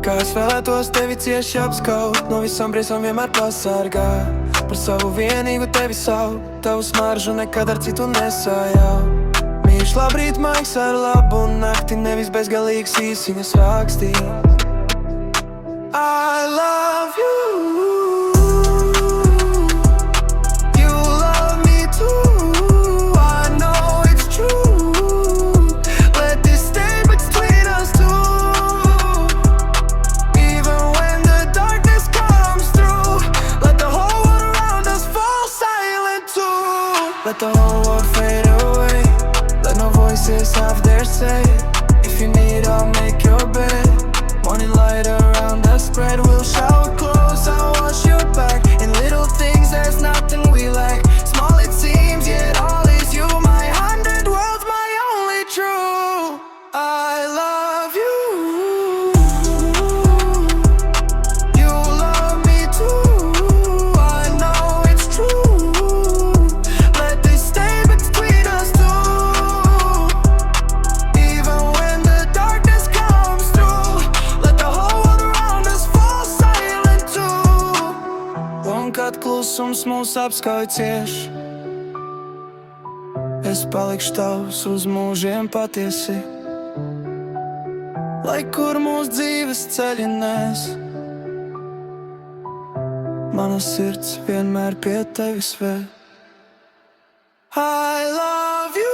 Kā es vēlētos tevi cieši apskaut, no visām briesmām vienmēr pasargā. Par savu vienīgu tevi sauc, tavu smaržu nekad ar citu nesājau. Mīļš labrīt maigs ar labu nakti, nevis bezgalīgs īsiņas rakstīt. I love you. Let the whole world fade away. Let no voices have their say. If you need, I'll make your bed. Morning light around the spread. We'll shower clothes, I'll wash your back. In little things there's nothing we lack. Small it seems, yet all is you. My 100 worlds, my only true. I love you. You love me too. I know it's true. Let this stay between us two. Even when the darkness comes through, let the whole world around us fall silent too. Un kad klusums mūs apskauj cieši, es palikšu tavs uz mūžiem patiesi. Lai kur mūsu dzīves ceļi nes, mana sirds vienmēr pie tevis vēl. I love you.